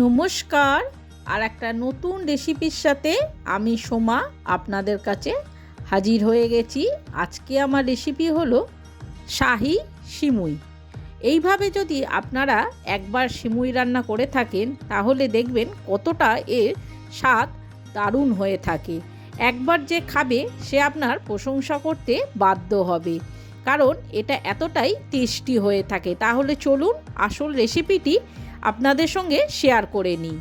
নমস্কার। আর একটা নতুন রেসিপির সাথে আমি সোমা আপনাদের কাছে হাজির হয়ে গেছি। আজকে আমার রেসিপি হলো শাহি সিমুই। এইভাবে যদি আপনারা একবার সিমুই রান্না করে থাকেন তাহলে দেখবেন কতটা এর স্বাদ দারুণ হয়ে থাকে। একবার যে খাবে সে আপনার প্রশংসা করতে বাধ্য হবে, কারণ এটা এতটাই টেস্টি হয়ে থাকে। তাহলে চলুন আসল রেসিপিটি আপনাদের সঙ্গে শেয়ার করে নিই।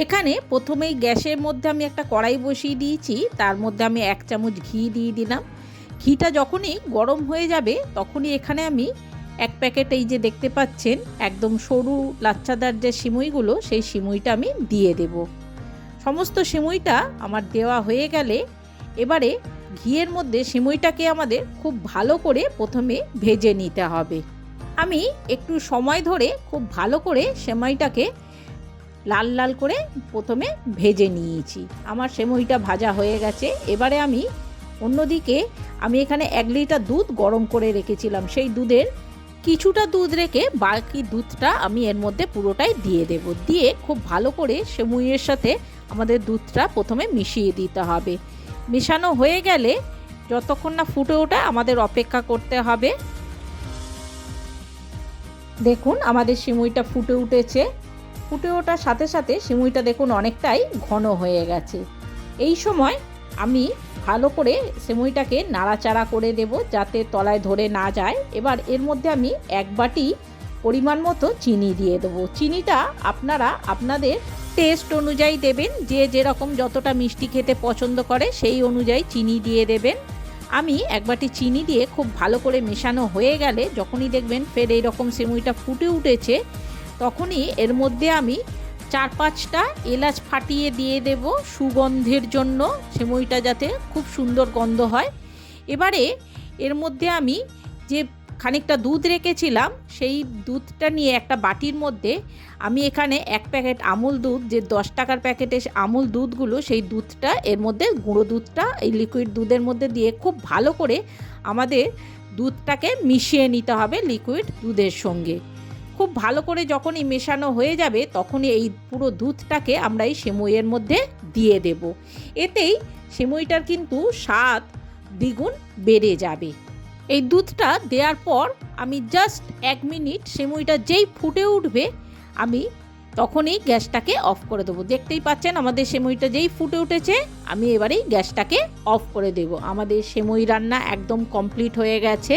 এখানে প্রথমেই গ্যাসের মধ্যে আমি একটা কড়াই বসিয়ে দিয়েছি, তার মধ্যে আমি 1 চামচ ঘি দিয়ে দিলাম। ঘিটা যখনই গরম হয়ে যাবে তখনই এখানে আমি 1 প্যাকেট, এই যে দেখতে পাচ্ছেন একদম সরু লাচ্ছাদার যে সিমুইগুলো, সেই সিমুইটা আমি দিয়ে দেব। সমস্ত সিমুইটা আমার দেওয়া হয়ে গেলে এবারে ঘিয়ের মধ্যে সিমুইটাকে আমাদের খুব ভালো করে প্রথমে ভেজে নিতে হবে। আমি একটু সময় ধরে খুব ভালো করে সেমাইটাকে লাল লাল করে প্রথমে ভেজে নিয়েছি। আমার সেমাইটা ভাজা হয়ে গেছে। এবারে আমি অন্যদিকে এখানে 1 লিটার দুধ গরম করে রেখেছিলাম। সেই দুধের কিছুটা দুধ রেখে বাকি দুধটা আমি এর মধ্যে পুরোটাই দিয়ে দেব। দিয়ে খুব ভালো করে সেমাইয়ের সাথে আমাদের দুধটা প্রথমে মিশিয়ে দিতে হবে। মেশানো হয়ে গেলে যতক্ষণ না ফুটে ওঠে আমাদের অপেক্ষা করতে হবে। দেখুন আমাদের সিমুইটা ফুটে উঠেছে। ফুটে ওঠার সাথে সাথে সিমুইটা দেখুন অনেকটাই ঘন হয়ে গেছে। এই সময় আমি ভালো করে সিমুইটাকে নাড়াচাড়া করে দেব যাতে তলায় ধরে না যায়। এবার এর মধ্যে আমি 1 বাটি পরিমাণ মতো চিনি দিয়ে দেবো। চিনিটা আপনারা আপনাদের টেস্ট অনুযায়ী দেবেন, যে যেরকম যতটা মিষ্টি খেতে পছন্দ করে সেই অনুযায়ী চিনি দিয়ে দেবেন। আমি 1 বাটি চিনি দিয়ে খুব ভালো করে মেশানো হয়ে গেলে যখনই দেখবেন ফের এইরকম সিমুইটা ফুটে উঠেছে, তখনই এর মধ্যে আমি 4-5টা এলাচ ফাটিয়ে দিয়ে দেব সুগন্ধের জন্য, সিমুইটা যাতে খুব সুন্দর গন্ধ হয়। এবারে এর মধ্যে আমি যে খানিকটা দুধ রেখেছিলাম সেই দুধটা নিয়ে একটা বাটির মধ্যে আমি এখানে 1 প্যাকেট আমুল দুধ, যে 10 টাকার প্যাকেটে আমুল দুধগুলো, সেই দুধটা এর মধ্যে গুঁড়ো দুধটা এই লিকুইড দুধের মধ্যে দিয়ে খুব ভালো করে আমাদের দুধটাকে মিশিয়ে নিতে হবে লিকুইড দুধের সঙ্গে। খুব ভালো করে যখনই মেশানো হয়ে যাবে তখনই এই পুরো দুধটাকে আমরা এই সেমুইয়ের মধ্যে দিয়ে দেব। এতেই সেমুইটার কিন্তু স্বাদ দ্বিগুণ বেড়ে যাবে। এই দুধটা দেওয়ার পর আমি জাস্ট 1 মিনিট, সেমুইটা যেই ফুটে উঠবে আমি তখনই গ্যাসটাকে অফ করে দেবো। দেখতেই পাচ্ছেন আমাদের সেমুইটা যেই ফুটে উঠেছে, আমি এবারেই গ্যাসটাকে অফ করে দেব। আমাদের সেমুই রান্না একদম কমপ্লিট হয়ে গেছে।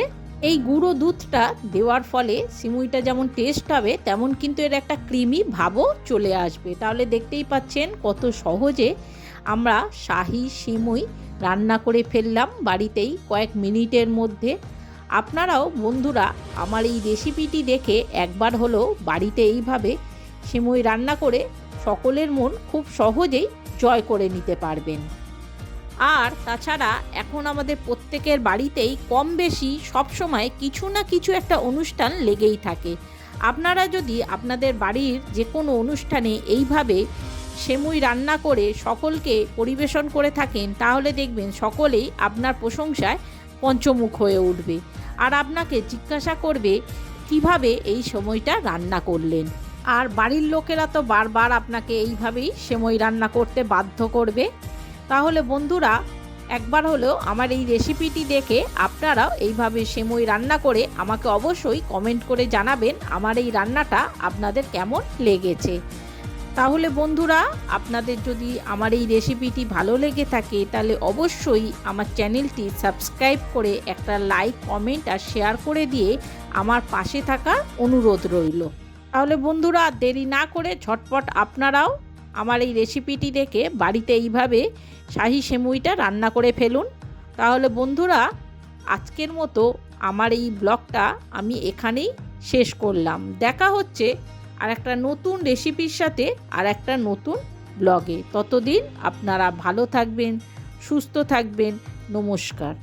এই গুঁড়ো দুধটা দেওয়ার ফলে সিমুইটা যেমন টেস্ট হবে তেমন কিন্তু এর একটা ক্রিমি ভাবও চলে আসবে। তাহলে দেখতেই পাচ্ছেন কত সহজে আমরা শাহি সিমুই রান্না করে ফেললাম বাড়িতেই কয়েক মিনিটের মধ্যে। আপনারাও বন্ধুরা আমার এই রেসিপিটি দেখে একবার হলেও বাড়িতে এইভাবে সিমুই রান্না করে সকলের মন খুব সহজেই জয় করে নিতে পারবেন। আর তাছাড়া এখন আমাদের প্রত্যেকের বাড়িতেই কম বেশি সবসময় কিছু না কিছু একটা অনুষ্ঠান লেগেই থাকে। আপনারা যদি আপনাদের বাড়ির যে কোনো অনুষ্ঠানে এইভাবে সেমুই রান্না করে সকলকে পরিবেশন করে থাকেন তাহলে দেখবেন সকলেই আপনার প্রশংসায় পঞ্চমুখ হয়ে উঠবে আর আপনাকে জিজ্ঞাসা করবে কিভাবে এই সময়টা রান্না করলেন। আর বাড়ির লোকেরা তো বারবার আপনাকে এইভাবেই সেমুই রান্না করতে বাধ্য করবে। তাহলে বন্ধুরা একবার হলেও আমার এই রেসিপিটি দেখে আপনারাও এইভাবে সেমুই রান্না করে আমাকে অবশ্যই কমেন্ট করে জানাবেন আমার এই রান্নাটা আপনাদের কেমন লেগেছে। তাহলে বন্ধুরা আপনাদের যদি আমার এই রেসিপিটি ভালো লেগে থাকে তাহলে অবশ্যই আমার চ্যানেলটি সাবস্ক্রাইব করে একটা লাইক, কমেন্ট আর শেয়ার করে দিয়ে আমার পাশে থাকার অনুরোধ রইল। তাহলে বন্ধুরা দেরি না করে ঝটপট আপনারাও আমার এই রেসিপিটি দেখে বাড়িতে এইভাবে শাহি সেমুইটা রান্না করে ফেলুন। তাহলে বন্ধুরা আজকের মতো আমার এই ব্লগটা আমি এখানেই শেষ করলাম। দেখা হচ্ছে আর একটা নতুন রেসিপির সাথে আর একটা নতুন ব্লগে। ততদিন আপনারা ভালো থাকবেন, সুস্থ থাকবেন। নমস্কার।